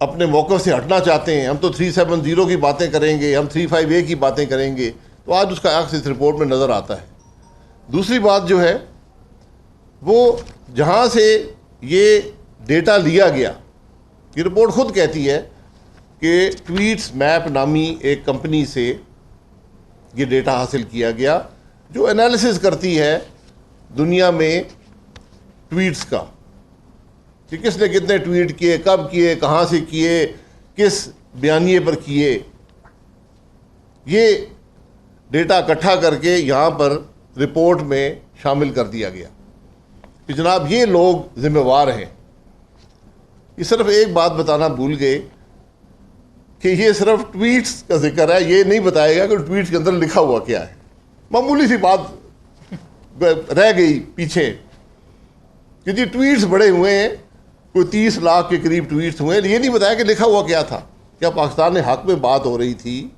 اپنے موقف سے ہٹنا چاہتے ہیں، ہم تو 370 کی باتیں کریں گے، ہم 35A کی باتیں کریں گے، تو آج اس کا عکس اس رپورٹ میں نظر آتا ہے۔ دوسری بات جو ہے وہ جہاں سے یہ ڈیٹا لیا گیا، یہ رپورٹ خود کہتی ہے کہ ٹویٹس میپ نامی ایک کمپنی سے یہ ڈیٹا حاصل کیا گیا جو انالیسز کرتی ہے دنیا میں ٹویٹس کا، کہ کس نے کتنے ٹویٹ کیے، کب کیے، کہاں سے کیے، کس بیانیے پر کیے۔ یہ ڈیٹا اکٹھا کر کے یہاں پر رپورٹ میں شامل کر دیا گیا کہ جناب یہ لوگ ذمہ وار ہیں۔ یہ صرف ایک بات بتانا بھول گئے کہ یہ صرف ٹویٹس کا ذکر ہے، یہ نہیں بتائے گا کہ ٹویٹس کے اندر لکھا ہوا کیا ہے۔ معمولی سی بات رہ گئی پیچھے کہ جی ٹویٹس بڑے ہوئے ہیں، کوئی 30 لاکھ کے قریب ٹویٹس ہوئے ہیں، یہ نہیں بتایا کہ لکھا ہوا کیا تھا۔ کیا پاکستان کے حق میں بات ہو رہی تھی،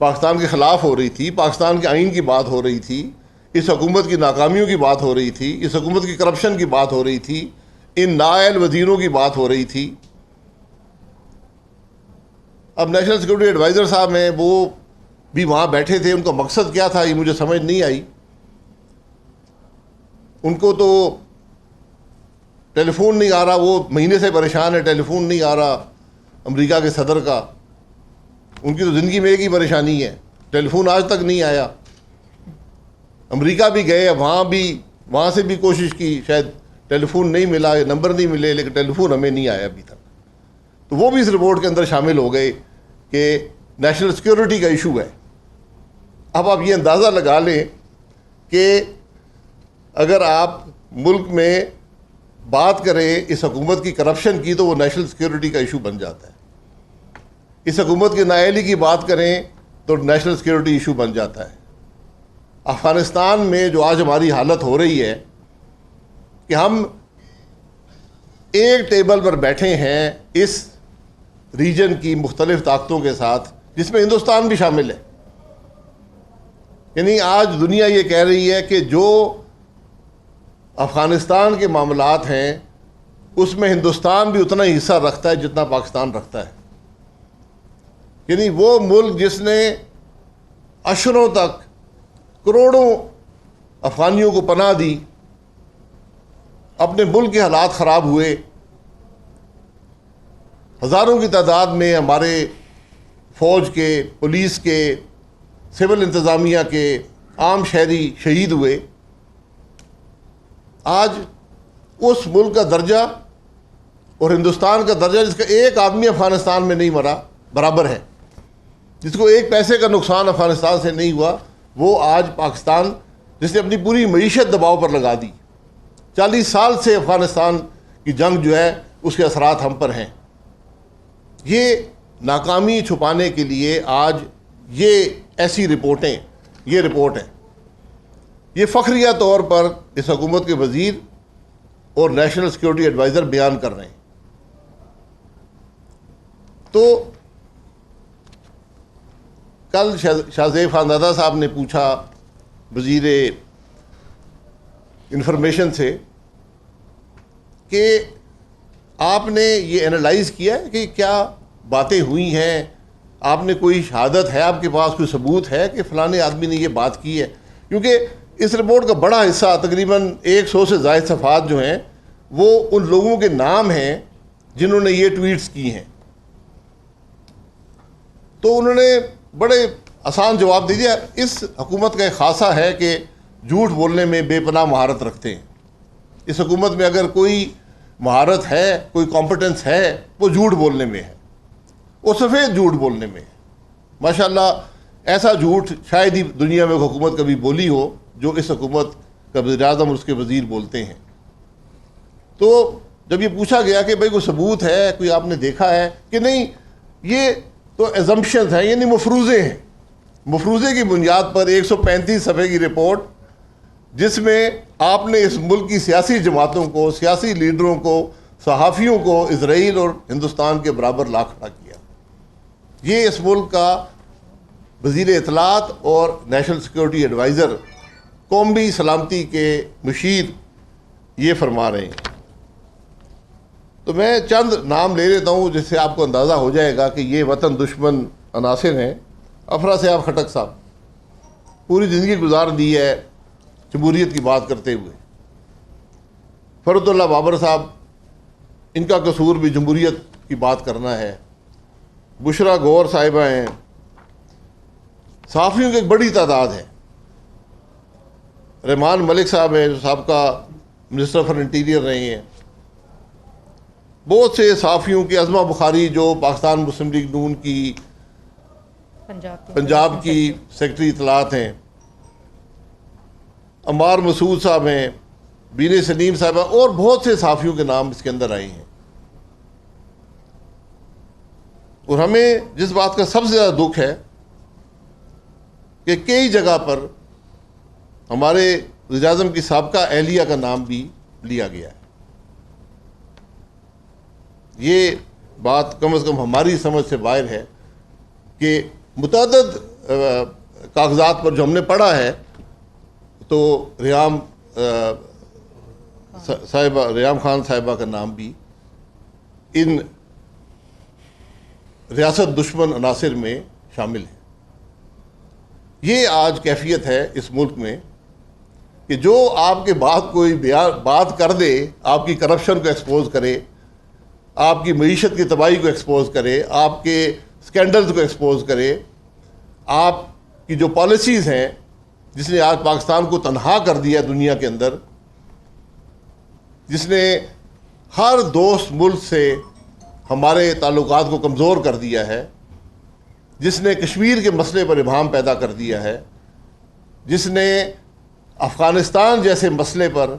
پاکستان کے خلاف ہو رہی تھی، پاکستان کے آئین کی بات ہو رہی تھی، اس حکومت کی ناکامیوں کی بات ہو رہی تھی، اس حکومت کی کرپشن کی بات ہو رہی تھی، ان نااہل وزیروں کی بات ہو رہی تھی۔ اب نیشنل سیکورٹی ایڈوائزر صاحب ہیں، وہ بھی وہاں بیٹھے تھے، ان کا مقصد کیا تھا یہ مجھے سمجھ نہیں آئی۔ ان کو تو ٹیلی فون نہیں آ رہا، وہ مہینے سے پریشان ہے، ٹیلی فون نہیں آ رہا امریکہ کے صدر کا۔ ان کی تو زندگی میں ایک ہی پریشانی ہے، ٹیلی فون آج تک نہیں آیا۔ امریکہ بھی گئے، وہاں سے بھی کوشش کی، شاید ٹیلی فون نہیں ملا، نمبر نہیں ملے، لیکن ٹیلی فون ہمیں نہیں آیا ابھی تک۔ تو وہ بھی اس رپورٹ کے اندر شامل ہو گئے کہ نیشنل سیکورٹی کا ایشو ہے۔ اب آپ یہ اندازہ لگا لیں کہ اگر آپ ملک میں بات کریں اس حکومت کی کرپشن کی تو وہ نیشنل سیکورٹی کا ایشو بن جاتا ہے، اس حکومت کی نااہلی کی بات کریں تو نیشنل سیکورٹی ایشو بن جاتا ہے۔ افغانستان میں جو آج ہماری حالت ہو رہی ہے کہ ہم ایک ٹیبل پر بیٹھے ہیں اس ریجن کی مختلف طاقتوں کے ساتھ، جس میں ہندوستان بھی شامل ہے۔ یعنی آج دنیا یہ کہہ رہی ہے کہ جو افغانستان کے معاملات ہیں اس میں ہندوستان بھی اتنا ہی حصہ رکھتا ہے جتنا پاکستان رکھتا ہے۔ یعنی وہ ملک جس نے عشروں تک کروڑوں افغانیوں کو پناہ دی، اپنے ملک کے حالات خراب ہوئے، ہزاروں کی تعداد میں ہمارے فوج کے، پولیس کے، سول انتظامیہ کے، عام شہری شہید ہوئے۔ آج اس ملک کا درجہ اور ہندوستان کا درجہ جس کا ایک آدمی افغانستان میں نہیں مرا برابر ہے، جس کو ایک پیسے کا نقصان افغانستان سے نہیں ہوا، وہ آج پاکستان جس نے اپنی پوری معیشت دباؤ پر لگا دی۔ 40 سال سے افغانستان کی جنگ جو ہے اس کے اثرات ہم پر ہیں۔ یہ ناکامی چھپانے کے لیے آج یہ ایسی رپورٹیں، یہ رپورٹ ہیں، یہ فخریہ طور پر اس حکومت کے وزیر اور نیشنل سیکورٹی ایڈوائزر بیان کر رہے ہیں۔ تو کل شاہ زیب خاندادہ صاحب نے پوچھا وزیر انفارمیشن سے کہ آپ نے یہ انالائز کیا ہے کہ کیا باتیں ہوئی ہیں، آپ نے کوئی شہادت ہے، آپ کے پاس کوئی ثبوت ہے کہ فلانے آدمی نے یہ بات کی ہے؟ کیونکہ اس رپورٹ کا بڑا حصہ، تقریباً 100 سے زائد صفحات جو ہیں، وہ ان لوگوں کے نام ہیں جنہوں نے یہ ٹویٹس کی ہیں۔ تو انہوں نے بڑے آسان جواب دے دیا۔ اس حکومت کا ایک خاصہ ہے کہ جھوٹ بولنے میں بے پناہ مہارت رکھتے ہیں۔ اس حکومت میں اگر کوئی مہارت ہے، کوئی کمپٹنس ہے، وہ جھوٹ بولنے میں ہے، وہ سفید جھوٹ بولنے میں ہے۔ ماشاءاللہ ایسا جھوٹ شاید ہی دنیا میں حکومت کبھی بولی ہو جو اس حکومت کا وزیر اعظم اور اس کے وزیر بولتے ہیں۔ تو جب یہ پوچھا گیا کہ بھئی کوئی ثبوت ہے، کوئی آپ نے دیکھا ہے کہ نہیں، یہ تو ایزمپشنز ہیں، یعنی مفروضے ہیں۔ مفروضے کی بنیاد پر 135 صفحے کی رپورٹ، جس میں آپ نے اس ملک کی سیاسی جماعتوں کو، سیاسی لیڈروں کو، صحافیوں کو اسرائیل اور ہندوستان کے برابر لا کھڑا کیا۔ یہ اس ملک کا وزیر اطلاعات اور نیشنل سیکورٹی ایڈوائزر، قومی سلامتی کے مشیر، یہ فرما رہے ہیں۔ تو میں چند نام لے لیتا ہوں جس سے آپ کو اندازہ ہو جائے گا کہ یہ وطن دشمن عناصر ہیں. افراسیاب خٹک صاحب پوری زندگی گزار دی ہے جمہوریت کی بات کرتے ہوئے. فرد اللہ بابر صاحب، ان کا قصور بھی جمہوریت کی بات کرنا ہے. بشرا گور صاحبہ ہیں. صحافیوں کی ایک بڑی تعداد ہے. رحمان ملک صاحب ہیں جو سابقہ منسٹر فار انٹیریئر رہے ہیں. بہت سے صحافیوں کی، عظمہ بخاری جو پاکستان مسلم لیگ نون کی پنجاب کی سیکرٹری اطلاعات ہیں. عمار مسعود صاحب ہیں. بین سلیم صاحبہ، اور بہت سے صحافیوں کے نام اس کے اندر آئے ہیں. اور ہمیں جس بات کا سب سے زیادہ دکھ ہے کہ کئی جگہ پر ہمارے وزیر اعظم کی سابقہ اہلیہ کا نام بھی لیا گیا ہے. یہ بات کم از کم ہماری سمجھ سے باہر ہے کہ متعدد کاغذات پر جو ہم نے پڑھا ہے تو ریام خان صاحبہ کا نام بھی ان ریاست دشمن عناصر میں شامل ہے. یہ آج کیفیت ہے اس ملک میں کہ جو آپ کے بعد کوئی بات کر دے، آپ کی کرپشن کو ایکسپوز کرے، آپ کی معیشت کی تباہی کو ایکسپوز کرے، آپ کے سکینڈلز کو ایکسپوز کرے، آپ کی جو پالیسیز ہیں جس نے آج پاکستان کو تنہا کر دیا دنیا کے اندر، جس نے ہر دوست ملک سے ہمارے تعلقات کو کمزور کر دیا ہے، جس نے کشمیر کے مسئلے پر ابہام پیدا کر دیا ہے، جس نے افغانستان جیسے مسئلے پر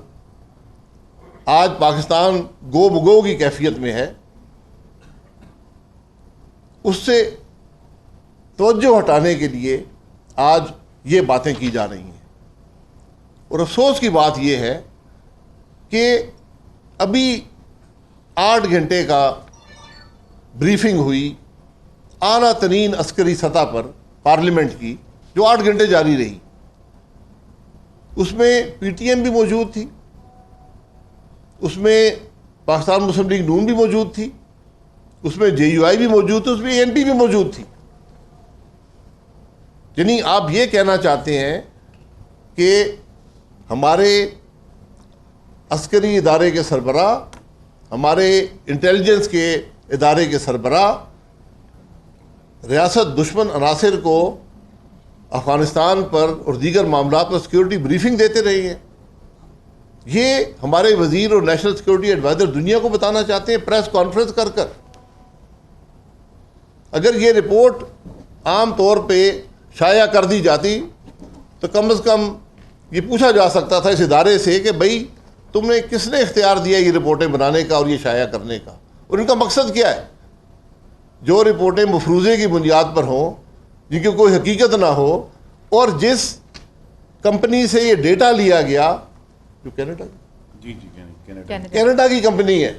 آج پاکستان گو بگو کی کیفیت میں ہے، اس سے توجہ ہٹانے کے لیے آج یہ باتیں کی جا رہی ہیں. اور افسوس کی بات یہ ہے کہ ابھی 8 گھنٹے کا بریفنگ ہوئی اعلیٰ ترین عسکری سطح پر پارلیمنٹ کی، جو 8 گھنٹے جاری رہی. اس میں پی ٹی ایم بھی موجود تھی، اس میں پاکستان مسلم لیگ نون بھی موجود تھی، اس میں جے یو آئی بھی موجود تھی، اس میں اے این پی بھی موجود تھی. یعنی آپ یہ کہنا چاہتے ہیں کہ ہمارے عسکری ادارے کے سربراہ، ہمارے انٹیلیجنس کے ادارے کے سربراہ ریاست دشمن عناصر کو افغانستان پر اور دیگر معاملات پر سیکورٹی بریفنگ دیتے رہے ہیں. یہ ہمارے وزیر اور نیشنل سیکورٹی ایڈوائزر دنیا کو بتانا چاہتے ہیں پریس کانفرنس کر کر. اگر یہ رپورٹ عام طور پہ شائع کر دی جاتی تو کم از کم یہ پوچھا جا سکتا تھا اس ادارے سے کہ بھئی تم نے کس نے اختیار دیا یہ رپورٹیں بنانے کا اور یہ شائع کرنے کا، اور ان کا مقصد کیا ہے. جو رپورٹیں مفروضے کی بنیاد پر ہوں، جن کی کوئی حقیقت نہ ہو، اور جس کمپنی سے یہ ڈیٹا لیا گیا، جو کینیڈا کی کمپنی ہے،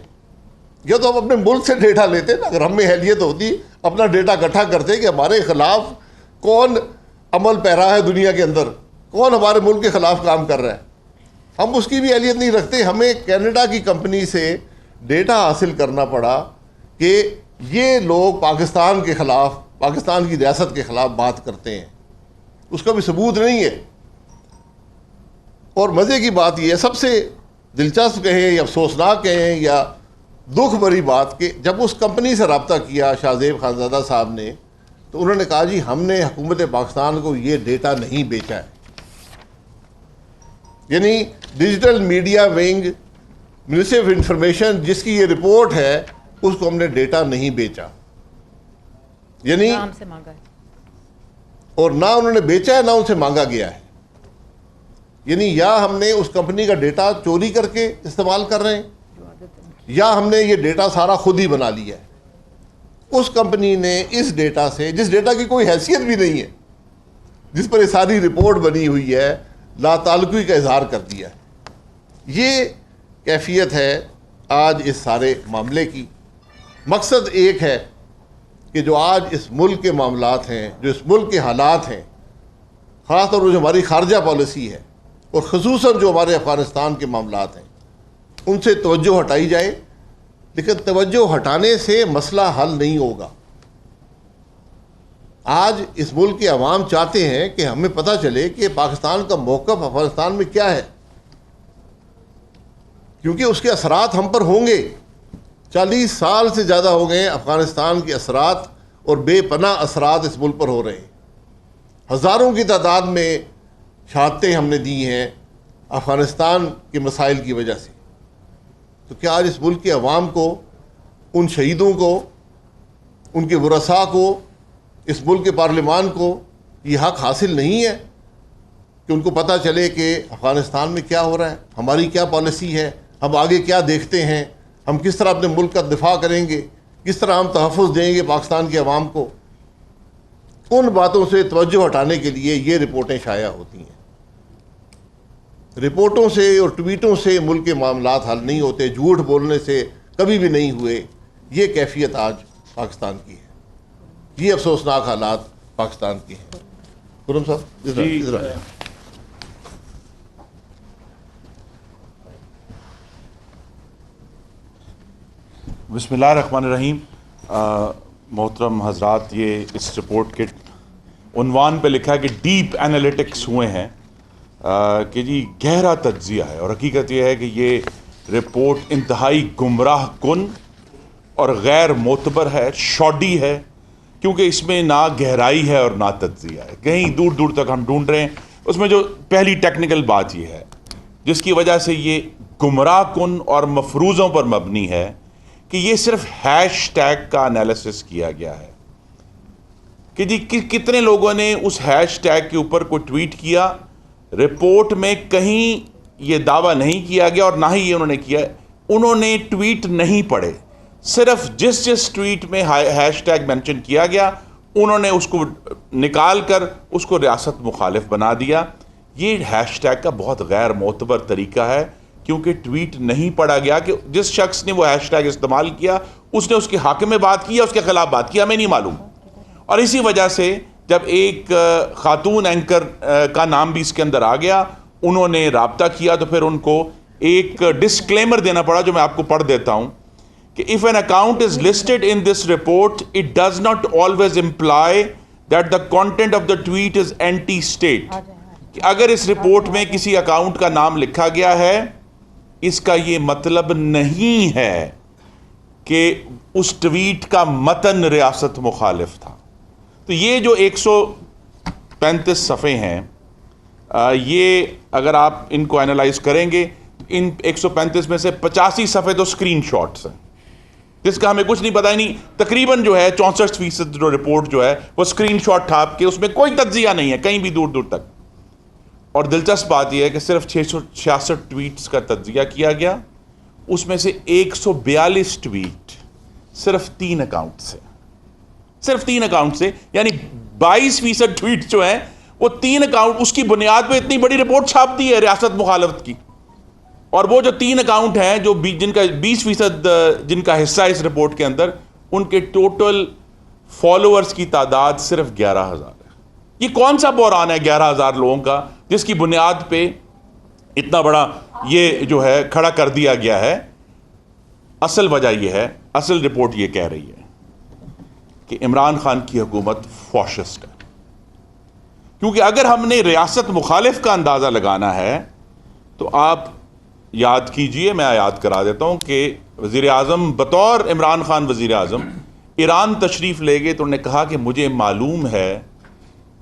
یہ تو ہم اپنے ملک سے ڈیٹا لیتے نا. اگر ہم میں اہلیت ہوتی اپنا ڈیٹا اکٹھا کرتے کہ ہمارے خلاف کون عمل پیرا ہے دنیا کے اندر، کون ہمارے ملک کے خلاف کام کر رہا ہے. ہم اس کی بھی اہلیت نہیں رکھتے. ہمیں کینیڈا کی کمپنی سے ڈیٹا حاصل کرنا پڑا کہ یہ لوگ پاکستان کے خلاف، پاکستان کی ریاست کے خلاف بات کرتے ہیں. اس کا بھی ثبوت نہیں ہے. اور مزے کی بات یہ ہے، سب سے دلچسپ کہیں یا افسوسناک کہیں یا دکھ بھری بات، کہ جب اس کمپنی سے رابطہ کیا شاہ زیب خانزادہ صاحب نے، تو انہوں نے کہا جی ہم نے حکومت پاکستان کو یہ ڈیٹا نہیں بیچا ہے. یعنی digital media wing, ministry of information جس کی یہ رپورٹ ہے، اس کو ہم نے ڈیٹا نہیں بیچا. یعنی اور نہ انہوں نے بیچا ہے نہ ان سے مانگا گیا ہے. یعنی یا ہم نے اس کمپنی کا ڈیٹا چوری کر کے استعمال کر رہے ہیں، یا ہم نے یہ ڈیٹا سارا خود ہی بنا لیا ہے. اس کمپنی نے اس ڈیٹا سے، جس ڈیٹا کی کوئی حیثیت بھی نہیں ہے، جس پر یہ ساری رپورٹ بنی ہوئی ہے، لا تعلقی کا اظہار کر دیا ہے. یہ کیفیت ہے آج اس سارے معاملے کی. مقصد ایک ہے کہ جو آج اس ملک کے معاملات ہیں، جو اس ملک کے حالات ہیں، خاص طور پر جو ہماری خارجہ پالیسی ہے، اور خصوصاً جو ہمارے افغانستان کے معاملات ہیں، ان سے توجہ ہٹائی جائے، لیکن توجہ ہٹانے سے مسئلہ حل نہیں ہوگا. آج اس ملک کے عوام چاہتے ہیں کہ ہمیں پتہ چلے کہ پاکستان کا موقف افغانستان میں کیا ہے، کیونکہ اس کے اثرات ہم پر ہوں گے. 40 سال سے زیادہ ہو گئے ہیں افغانستان کے اثرات اور بے پناہ اثرات اس ملک پر ہو رہے ہیں. ہزاروں کی تعداد میں شہادتیں ہم نے دی ہیں افغانستان کے مسائل کی وجہ سے. تو کیا آج اس ملک کے عوام کو، ان شہیدوں کو، ان کے ورثاء کو، اس ملک کے پارلیمان کو یہ حق حاصل نہیں ہے کہ ان کو پتہ چلے کہ افغانستان میں کیا ہو رہا ہے، ہماری کیا پالیسی ہے، ہم آگے کیا دیکھتے ہیں، ہم کس طرح اپنے ملک کا دفاع کریں گے، کس طرح ہم تحفظ دیں گے پاکستان کے عوام کو؟ ان باتوں سے توجہ ہٹانے کے لیے یہ رپورٹیں شائع ہوتی ہیں. رپورٹوں سے اور ٹویٹوں سے ملک کے معاملات حل نہیں ہوتے، جھوٹ بولنے سے کبھی بھی نہیں ہوئے. یہ کیفیت آج پاکستان کی ہے، یہ افسوسناک حالات پاکستان کے ہیں. خرم صاحب ادھر بسم اللہ الرحمن الرحیم. محترم حضرات، یہ اس رپورٹ کے عنوان پہ لکھا ہے کہ ڈیپ انالیٹکس ہوئے ہیں، کہ جی گہرا تجزیہ ہے، اور حقیقت یہ ہے کہ یہ رپورٹ انتہائی گمراہ کن اور غیر معتبر ہے، شاڈی ہے، کیونکہ اس میں نہ گہرائی ہے اور نہ تجزیہ ہے. کہیں دور دور تک ہم ڈھونڈ رہے ہیں. اس میں جو پہلی ٹیکنیکل بات یہ ہے جس کی وجہ سے یہ گمراہ کن اور مفروضوں پر مبنی ہے کہ یہ صرف ہیش ٹیگ کا انالیسس کیا گیا ہے کہ جی کتنے لوگوں نے اس ہیش ٹیگ کے اوپر کوئی ٹویٹ کیا. رپورٹ میں کہیں یہ دعویٰ نہیں کیا گیا اور نہ ہی یہ انہوں نے کیا، انہوں نے ٹویٹ نہیں پڑھے، صرف جس ٹویٹ میں ہیش ٹیگ مینشن کیا گیا انہوں نے اس کو نکال کر اس کو ریاست مخالف بنا دیا. یہ ہیش ٹیگ کا بہت غیر معتبر طریقہ ہے، کیونکہ ٹویٹ نہیں پڑھا گیا کہ جس شخص نے وہ ہیش ٹیگ استعمال کیا اس نے اس کے حق میں بات کی یا اس کے خلاف بات کی، ہمیں نہیں معلوم. اور اسی وجہ سے جب ایک خاتون اینکر کا نام بھی اس کے اندر آ گیا، انہوں نے رابطہ کیا تو پھر ان کو ایک ڈسکلیمر دینا پڑا جو میں آپ کو پڑھ دیتا ہوں کہ if an account is listed in this report, it does not always imply that the content of the tweet is anti-state. کہ اگر اس رپورٹ میں کسی اکاؤنٹ کا نام لکھا گیا ہے، اس کا یہ مطلب نہیں ہے کہ اس ٹویٹ کا متن ریاست مخالف تھا. تو یہ جو 135 صفحے ہیں، یہ اگر آپ ان کو اینالائز کریں گے، ان 135 میں سے 85 صفحے تو اسکرین شاٹس ہیں جس کا ہمیں کچھ نہیں پتہ ہی نہیں. تقریباً جو ہے 64% جو رپورٹ جو ہے وہ اسکرین شاٹ ٹھاپ کے، اس میں کوئی تجزیہ نہیں ہے کہیں بھی دور دور تک. اور دلچسپ بات یہ ہے کہ صرف 666 ٹویٹس کا تجزیہ کیا گیا، اس میں سے 142 ٹویٹ صرف 3 اکاؤنٹ سے، صرف 3 اکاؤنٹ سے، یعنی 22% ٹویٹ جو ہیں وہ 3 اکاؤنٹ، اس کی بنیاد پہ اتنی بڑی رپورٹ چھاپ دی ہے ریاست مخالفت کی. اور وہ جو 3 اکاؤنٹ ہیں جو جن کا 20% جن کا حصہ اس رپورٹ کے اندر، ان کے ٹوٹل فالوورز کی تعداد صرف 11,000 ہے. یہ کون سا بحران ہے 11,000 لوگوں کا جس کی بنیاد پہ اتنا بڑا یہ جو ہے کھڑا کر دیا گیا ہے؟ اصل وجہ یہ ہے، اصل رپورٹ یہ کہہ رہی ہے کہ عمران خان کی حکومت فاشسٹ ہے. کیونکہ اگر ہم نے ریاست مخالف کا اندازہ لگانا ہے تو آپ یاد کیجئے، میں یاد کرا دیتا ہوں کہ وزیر اعظم بطور عمران خان وزیر اعظم ایران تشریف لے گئے تو انہوں نے کہا کہ مجھے معلوم ہے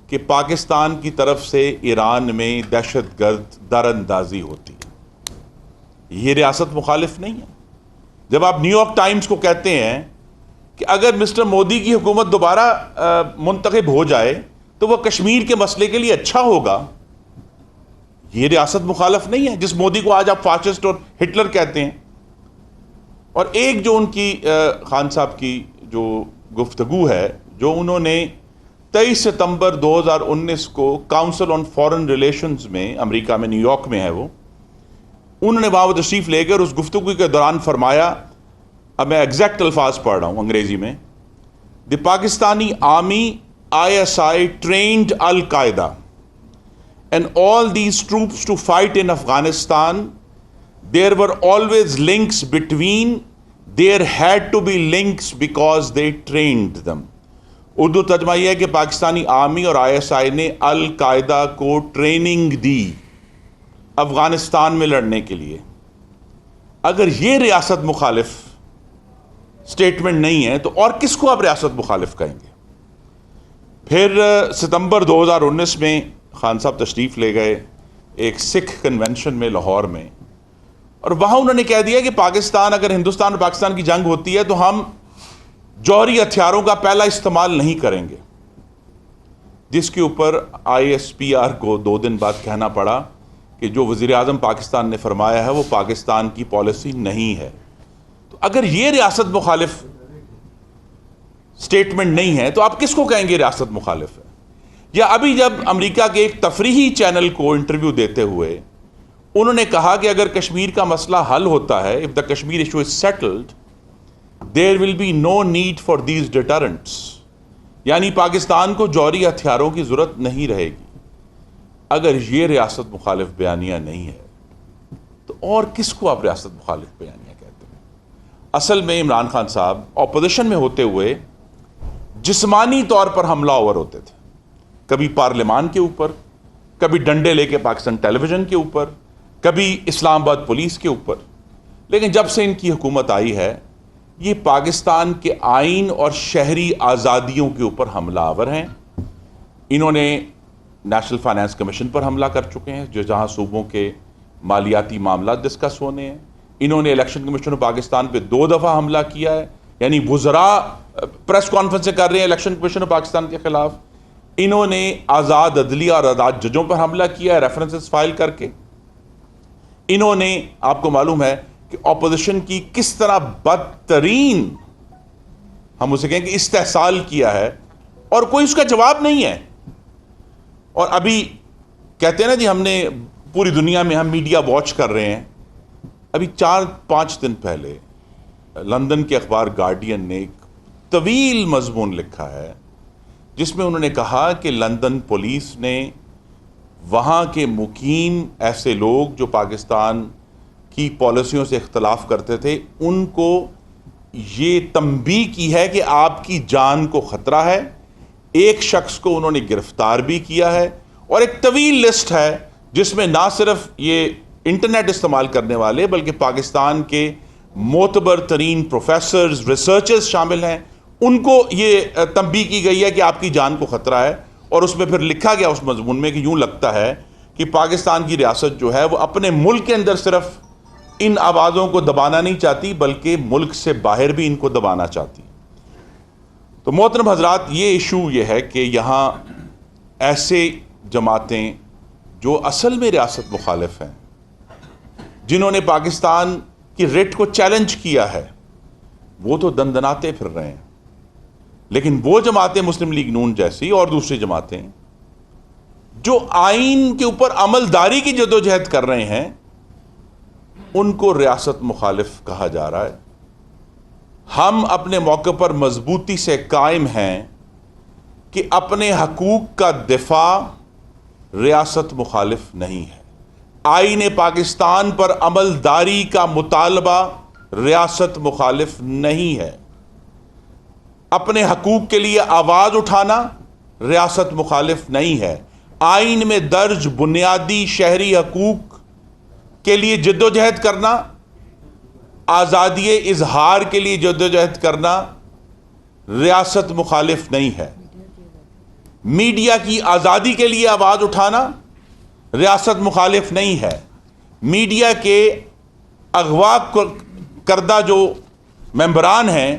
کہ پاکستان کی طرف سے ایران میں دہشت گرد در اندازی ہوتی ہے. یہ ریاست مخالف نہیں ہے. جب آپ نیو یارک ٹائمز کو کہتے ہیں کہ اگر مسٹر مودی کی حکومت دوبارہ منتخب ہو جائے تو وہ کشمیر کے مسئلے کے لیے اچھا ہوگا، یہ ریاست مخالف نہیں ہے جس مودی کو آج آپ فاشسٹ اور ہٹلر کہتے ہیں. اور ایک جو ان کی خان صاحب کی جو گفتگو ہے، جو انہوں نے 23 ستمبر 2019 کو کاؤنسل آن فارن ریلیشنز میں، امریکہ میں، نیو یارک میں ہے وہ، انہوں نے وہاں تشریف لے کر اس گفتگو کے دوران فرمایا، اب میں ایگزیکٹ الفاظ پڑھ رہا ہوں انگریزی میں، the Pakistani army ISI trained Al-Qaeda and all these troops to fight in Afghanistan. There were always links between There had to be links because they trained them. Urdu ترجمہ یہ ہے کہ پاکستانی آرمی اور ISI نے القاعدہ کو ٹریننگ دی افغانستان میں لڑنے کے لیے. اگر یہ ریاست مخالف سٹیٹمنٹ نہیں ہے تو اور کس کو آپ ریاست مخالف کہیں گے؟ پھر ستمبر 2019 میں خان صاحب تشریف لے گئے ایک سکھ کنونشن میں لاہور میں، اور وہاں انہوں نے کہہ دیا کہ پاکستان، اگر ہندوستان اور پاکستان کی جنگ ہوتی ہے تو ہم جوہری ہتھیاروں کا پہلا استعمال نہیں کریں گے، جس کے اوپر ISPR کو 2 دن بعد کہنا پڑا کہ جو وزیر اعظم پاکستان نے فرمایا ہے وہ پاکستان کی پالیسی نہیں ہے. تو اگر یہ ریاست مخالف سٹیٹمنٹ نہیں ہے تو آپ کس کو کہیں گے ریاست مخالف ہے؟ یا ابھی جب امریکہ کے ایک تفریحی چینل کو انٹرویو دیتے ہوئے انہوں نے کہا کہ اگر کشمیر کا مسئلہ حل ہوتا ہے، if the Kashmir issue is settled, there will be no need for these deterrents. یعنی پاکستان کو جوہری ہتھیاروں کی ضرورت نہیں رہے گی. اگر یہ ریاست مخالف بیانیہ نہیں ہے تو اور کس کو آپ ریاست مخالف بیانیہ کہتے ہیں؟ اصل میں عمران خان صاحب اپوزیشن میں ہوتے ہوئے جسمانی طور پر حملہ آور ہوتے تھے، کبھی پارلیمان کے اوپر، کبھی ڈنڈے لے کے پاکستان ٹیلی ویژن کے اوپر، کبھی اسلام آباد پولیس کے اوپر. لیکن جب سے ان کی حکومت آئی ہے یہ پاکستان کے آئین اور شہری آزادیوں کے اوپر حملہ آور ہیں. انہوں نے نیشنل فائنانس کمیشن پر حملہ کر چکے ہیں جو جہاں صوبوں کے مالیاتی معاملات ڈسکس ہونے ہیں. انہوں نے الیکشن کمیشن آف پاکستان پہ 2 دفعہ حملہ کیا ہے، یعنی وزراء پریس کانفرنس کر رہے ہیں الیکشن کمیشن آف پاکستان کے خلاف. انہوں نے آزاد عدلیہ اور آزاد ججوں پر حملہ کیا ہے ریفرنسز فائل کر کے. انہوں نے، آپ کو معلوم ہے کہ اپوزیشن کی کس طرح بدترین، ہم اسے کہیں کہ استحصال کیا ہے اور کوئی اس کا جواب نہیں ہے. اور ابھی کہتے ہیں نا جی ہم نے پوری دنیا میں ہم میڈیا واچ کر رہے ہیں. ابھی 4-5 دن پہلے لندن کے اخبار گارڈین نے ایک طویل مضمون لکھا ہے جس میں انہوں نے کہا کہ لندن پولیس نے وہاں کے مقیم ایسے لوگ جو پاکستان کی پالیسیوں سے اختلاف کرتے تھے ان کو یہ تنبیہ کی ہے کہ آپ کی جان کو خطرہ ہے. ایک شخص کو انہوں نے گرفتار بھی کیا ہے اور ایک طویل لسٹ ہے جس میں نہ صرف یہ انٹرنیٹ استعمال کرنے والے بلکہ پاکستان کے معتبر ترین پروفیسرز، ریسرچرز شامل ہیں. ان کو یہ تنبیہ کی گئی ہے کہ آپ کی جان کو خطرہ ہے. اور اس میں پھر لکھا گیا اس مضمون میں کہ یوں لگتا ہے کہ پاکستان کی ریاست جو ہے وہ اپنے ملک کے اندر صرف ان آوازوں کو دبانا نہیں چاہتی بلکہ ملک سے باہر بھی ان کو دبانا چاہتی. تو محترم حضرات، یہ ایشو یہ ہے کہ یہاں ایسے جماعتیں جو اصل میں ریاست مخالف ہیں، جنہوں نے پاکستان کی ریٹ کو چیلنج کیا ہے، وہ تو دندناتے پھر رہے ہیں. لیکن وہ جماعتیں مسلم لیگ نون جیسی اور دوسری جماعتیں جو آئین کے اوپر عمل داری کی جدوجہد کر رہے ہیں ان کو ریاست مخالف کہا جا رہا ہے. ہم اپنے موقع پر مضبوطی سے قائم ہیں کہ اپنے حقوق کا دفاع ریاست مخالف نہیں ہے. آئین پاکستان پر عمل داری کا مطالبہ ریاست مخالف نہیں ہے. اپنے حقوق کے لیے آواز اٹھانا ریاست مخالف نہیں ہے. آئین میں درج بنیادی شہری حقوق کے لیے جدوجہد کرنا، آزادی اظہار کے لیے جدوجہد کرنا ریاست مخالف نہیں ہے. میڈیا کی آزادی کے لیے آواز اٹھانا ریاست مخالف نہیں ہے. میڈیا کے اغوا کردہ جو ممبران ہیں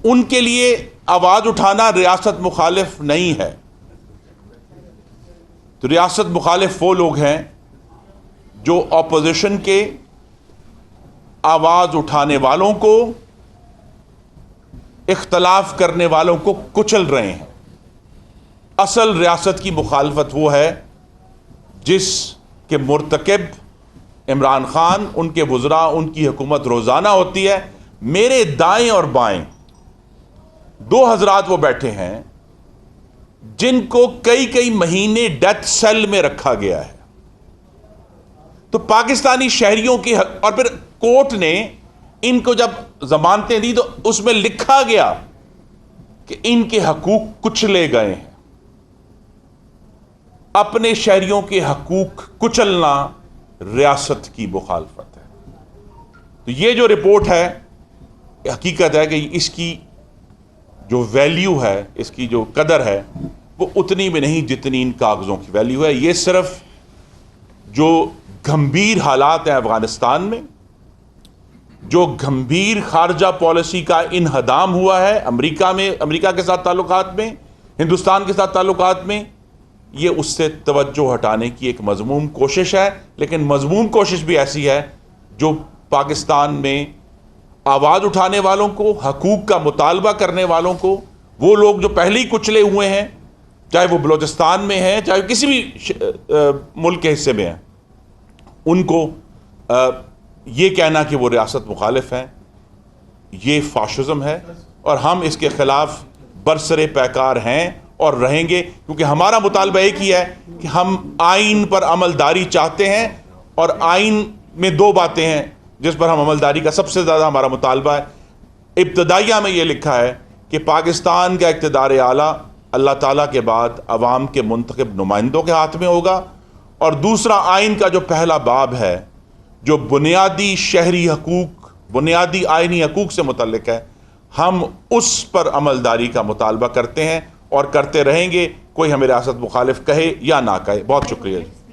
ان کے لیے آواز اٹھانا ریاست مخالف نہیں ہے. تو ریاست مخالف وہ لوگ ہیں جو اپوزیشن کے آواز اٹھانے والوں کو، اختلاف کرنے والوں کو کچل رہے ہیں. اصل ریاست کی مخالفت وہ ہے جس کے مرتکب عمران خان، ان کے وزراء، ان کی حکومت روزانہ ہوتی ہے. میرے دائیں اور بائیں 2 حضرات وہ بیٹھے ہیں جن کو کئی مہینے ڈیتھ سیل میں رکھا گیا ہے. تو پاکستانی شہریوں کی اور پھر کورٹ نے ان کو جب ضمانتیں دی تو اس میں لکھا گیا کہ ان کے حقوق کچلے گئے ہیں. اپنے شہریوں کے حقوق کچلنا ریاست کی مخالفت ہے. تو یہ جو رپورٹ ہے حقیقت ہے کہ اس کی جو ویلیو ہے, اس کی جو قدر ہے, وہ اتنی بھی نہیں جتنی ان کاغذوں کی ویلیو ہے. یہ صرف جو گھمبیر حالات ہیں افغانستان میں, جو گھمبیر خارجہ پالیسی کا انہدام ہوا ہے امریکہ میں, امریکہ کے ساتھ تعلقات میں, ہندوستان کے ساتھ تعلقات میں, یہ اس سے توجہ ہٹانے کی ایک مذموم کوشش ہے. لیکن مذموم کوشش بھی ایسی ہے جو پاکستان میں آواز اٹھانے والوں کو, حقوق کا مطالبہ کرنے والوں کو, وہ لوگ جو پہلے ہی کچلے ہوئے ہیں, چاہے وہ بلوچستان میں ہیں, چاہے کسی بھی ملک کے حصے میں ہیں, ان کو یہ کہنا کہ وہ ریاست مخالف ہیں, یہ فاشزم ہے. اور ہم اس کے خلاف برسر پیکار ہیں اور رہیں گے, کیونکہ ہمارا مطالبہ ایک ہی ہے کہ ہم آئین پر عملداری چاہتے ہیں. اور آئین میں دو باتیں ہیں جس پر ہم عملداری کا سب سے زیادہ ہمارا مطالبہ ہے. ابتدائیہ میں یہ لکھا ہے کہ پاکستان کا اقتدار اعلیٰ اللہ تعالیٰ کے بعد عوام کے منتخب نمائندوں کے ہاتھ میں ہوگا. اور دوسرا آئین کا جو پہلا باب ہے جو بنیادی شہری حقوق, بنیادی آئینی حقوق سے متعلق ہے, ہم اس پر عملداری کا مطالبہ کرتے ہیں اور کرتے رہیں گے, کوئی ہمیں ریاست مخالف کہے یا نہ کہے. بہت شکریہ.